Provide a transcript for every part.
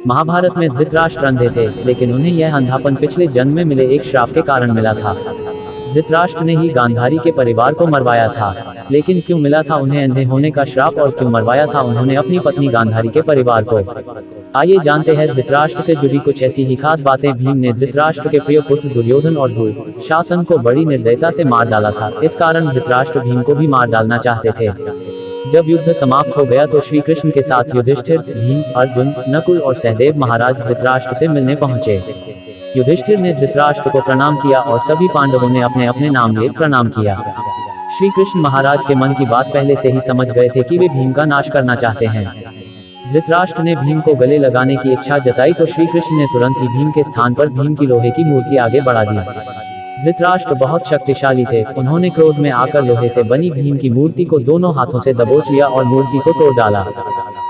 महाभारत में धृतराष्ट्र अंधे थे, लेकिन उन्हें यह अंधापन पिछले जन्म में मिले एक श्राप के कारण मिला था। धृतराष्ट्र ने ही गांधारी के परिवार को मरवाया था, लेकिन क्यों मिला था उन्हें अंधे होने का श्राप और क्यों मरवाया था उन्होंने अपनी पत्नी गांधारी के परिवार को? आइए जानते हैं धृतराष्ट्र से जुड़ी कुछ ऐसी ही खास बातें। भीम ने धृतराष्ट्र के प्रिय पुत्र दुर्योधन और दुःशासन को बड़ी निर्दयता से मार डाला था। इस कारण धृतराष्ट्र भीम को भी मार डालना चाहते थे। जब युद्ध समाप्त हो गया तो श्री कृष्ण के साथ युधिष्ठिर, भीम, अर्जुन, नकुल और सहदेव महाराज धृतराष्ट्र से मिलने पहुंचे। युधिष्ठिर ने धृतराष्ट्र को प्रणाम किया और सभी पांडवों ने अपने अपने नाम ले प्रणाम किया। श्री कृष्ण महाराज के मन की बात पहले से ही समझ गए थे कि वे भीम का नाश करना चाहते हैं। धृतराष्ट्र ने भीम को गले लगाने की इच्छा जताई तो श्री कृष्ण ने तुरंत ही भीम के स्थान पर भीम की लोहे की मूर्ति आगे बढ़ा दी। धृतराष्ट्र बहुत शक्तिशाली थे। उन्होंने क्रोध में आकर लोहे से बनी भीम की मूर्ति को दोनों हाथों से दबोच लिया और मूर्ति को तोड़ डाला।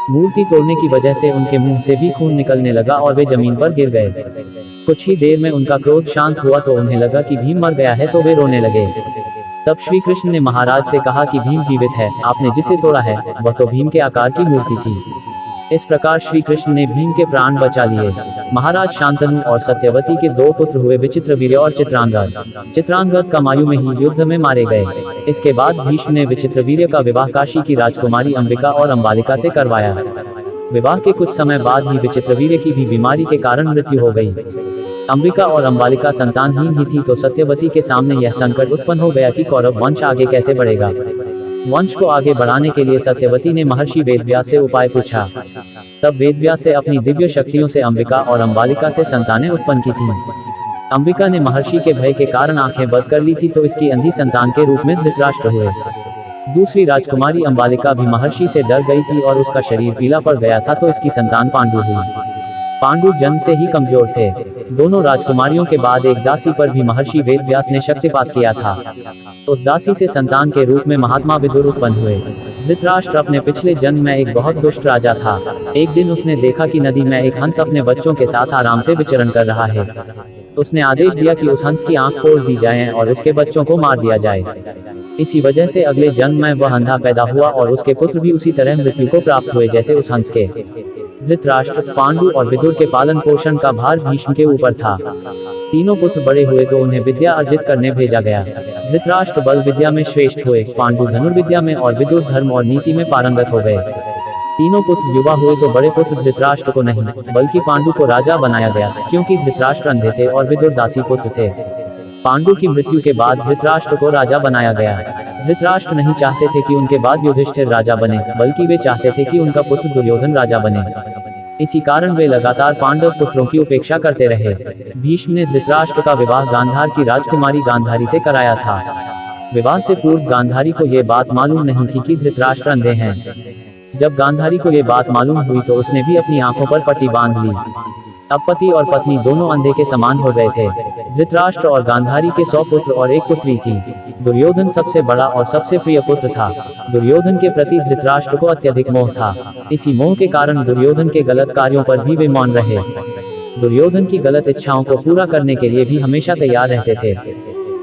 मूर्ति तोड़ने की वजह से उनके मुंह से भी खून निकलने लगा और वे जमीन पर गिर गए। कुछ ही देर में उनका क्रोध शांत हुआ तो उन्हें लगा कि भीम मर गया है, तो वे रोने लगे। तब श्री कृष्ण ने महाराज से कहा कि भीम जीवित है, आपने जिसे तोड़ा है वह तो भीम के आकार की मूर्ति थी। इस प्रकार श्री कृष्ण ने भीम के प्राण बचा लिए। महाराज शांतनु और सत्यवती के दो पुत्र हुए, विचित्रवीर्य और चित्रांगद। चित्रांगद कमायु में ही युद्ध में मारे गए। इसके बाद भीष्म ने विचित्रवीर्य का विवाह काशी की राजकुमारी अंबिका और अंबालिका से करवाया। विवाह के कुछ समय बाद ही विचित्रवीर्य की भी बीमारी के कारण मृत्यु हो गई। अंबिका और अंबालिका संतानहीन ही थी, तो सत्यवती के सामने यह संकट उत्पन्न हो गया कि कौरव वंश आगे कैसे बढ़ेगा। वंश को आगे बढ़ाने के लिए सत्यवती ने महर्षि वेदव्यास से उपाय पूछा। तब वेदव्यास से अपनी दिव्य शक्तियों से अंबिका और अंबालिका से संतानें उत्पन्न की थीं। अंबिका ने महर्षि के भय के कारण आंखें बंद कर ली थी, तो इसकी अंधी संतान के रूप में धृतराष्ट्र हुए। दूसरी राजकुमारी अंबालिका भी महर्षि से डर गई थी और उसका शरीर पीला पड़ गया था, तो इसकी संतान पांडु हुई। पांडु जन्म से ही कमजोर थे। दोनों राजकुमारियों के बाद एक दासी पर भी महर्षि वेदव्यास ने शक्तिपात किया था। उस दासी से संतान के रूप में महात्मा विदुर उत्पन्न हुए। धृतराष्ट्र अपने पिछले जन्म में एक बहुत दुष्ट राजा था। एक दिन उसने देखा कि नदी में एक हंस अपने बच्चों के साथ आराम से विचरण कर रहा है। उसने आदेश दिया कि उस हंस की आंख फोड़ दी जाए और उसके बच्चों को मार दिया जाए। इसी वजह से अगले जन्म में वह अंधा पैदा हुआ और उसके पुत्र भी उसी तरह मृत्यु को प्राप्त हुए जैसे उस हंस के। धृतराष्ट्र, पांडु और विदुर के पालन पोषण का भार भीष्म के ऊपर था। तीनों पुत्र बड़े हुए तो उन्हें विद्या अर्जित करने भेजा गया। धृतराष्ट्र बल विद्या में श्रेष्ठ हुए, पांडु धनुर्विद्या में और विदुर धर्म और नीति में पारंगत हो गए। तीनों पुत्र युवा हुए तो बड़े पुत्र धृतराष्ट्र को नहीं बल्कि पांडु को राजा बनाया गया, क्योंकि धृतराष्ट्र अंधे थे और विदुर दासी पुत्र थे। पांडु की मृत्यु के बाद धृतराष्ट्र को राजा बनाया गया। धृतराष्ट्र नहीं चाहते थे कि उनके बाद युधिष्ठिर राजा बने, बल्कि वे चाहते थे कि उनका पुत्र दुर्योधन राजा बने। इसी कारण वे लगातार पांडव पुत्रों की उपेक्षा करते रहे। भीष्म ने धृतराष्ट्र का विवाह गांधार की राजकुमारी गांधारी से कराया था। विवाह से पूर्व गांधारी को ये बात मालूम नहीं थी कि धृतराष्ट्र अंधे हैं। जब गांधारी को ये बात मालूम हुई तो उसने भी अपनी आंखों पर पट्टी बांध ली। अब पति और पत्नी दोनों अंधे के समान हो गए थे। धृतराष्ट्र और गांधारी के 100 पुत्र और एक पुत्री थी। दुर्योधन सबसे बड़ा और सबसे प्रिय पुत्र था। दुर्योधन के प्रति धृतराष्ट्र को अत्यधिक मोह था। इसी मोह के कारण दुर्योधन के गलत कार्यों पर भी वे मौन रहे। दुर्योधन की गलत इच्छाओं को पूरा करने के लिए भी हमेशा तैयार रहते थे।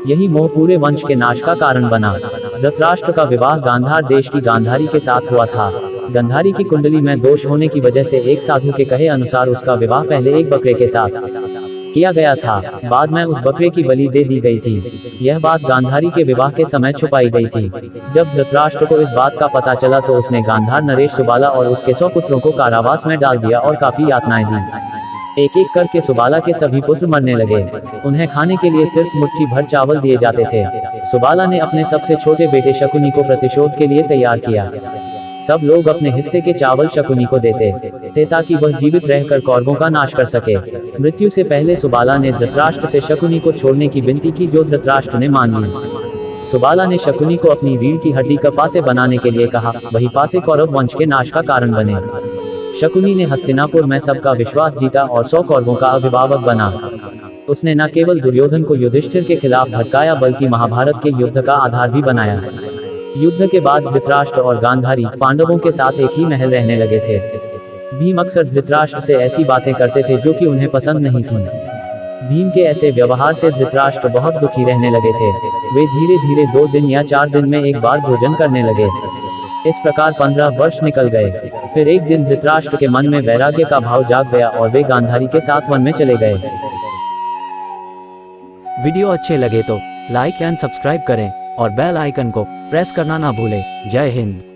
यही मोह पूरे वंश के नाश का कारण बना। धृतराष्ट्र का विवाह गांधार देश की गांधारी के साथ हुआ था। गांधारी की कुंडली में दोष होने की वजह से एक साधु के कहे अनुसार उसका विवाह पहले एक बकरे के साथ किया गया था, बाद में उस बकरे की बलि दे दी गई थी। यह बात गांधारी के विवाह के समय छुपाई गई थी। जब धृतराष्ट्र को इस बात का पता चला तो उसने गांधार, नरेश, सुबाला और उसके 100 पुत्रों को कारावास में डाल दिया और काफी यातनाएं दी। एक एक करके सुबाला के सभी पुत्र मरने लगे। उन्हें खाने के लिए सिर्फ मुट्ठी भर चावल दिए जाते थे। सुबाला ने अपने सबसे छोटे बेटे शकुनी को प्रतिशोध के लिए तैयार किया। सब लोग अपने हिस्से के चावल शकुनी को देते थे ताकि वह जीवित रहकर कौरवों का नाश कर सके। मृत्यु से पहले सुबाला ने धृतराष्ट्र से शकुनी को छोड़ने की विनती की, जो धृतराष्ट्र ने मान ली। सुबाला ने शकुनी को अपनी रीढ़ की हड्डी का पासे बनाने के लिए कहा, वही पासे कौरव वंश के नाश का कारण बने। शकुनी ने हस्तिनापुर में सबका विश्वास जीता और 100 कौरवों का अभिभावक बना। उसने न केवल दुर्योधन को युधिष्ठिर के खिलाफ भड़काया बल्कि महाभारत के युद्ध का आधार भी बनाया। युद्ध के बाद धृतराष्ट्र और गांधारी पांडवों के साथ एक ही महल रहने लगे थे। भीम अक्सर धृतराष्ट्र से ऐसी बातें करते थे जो कि उन्हें पसंद नहीं थीं। भीम के ऐसे व्यवहार से धृतराष्ट्र बहुत दुखी रहने लगे थे। वे धीरे धीरे 2 दिन या 4 दिन में एक बार भोजन करने लगे। इस प्रकार 15 वर्ष निकल गए। फिर एक दिन धृतराष्ट्र के मन में वैराग्य का भाव जाग गया और वे गांधारी के साथ वन में चले गए। वीडियो अच्छे लगे तो लाइक एंड सब्सक्राइब करें और बेल आइकन को प्रेस करना ना भूलें। जय हिंद।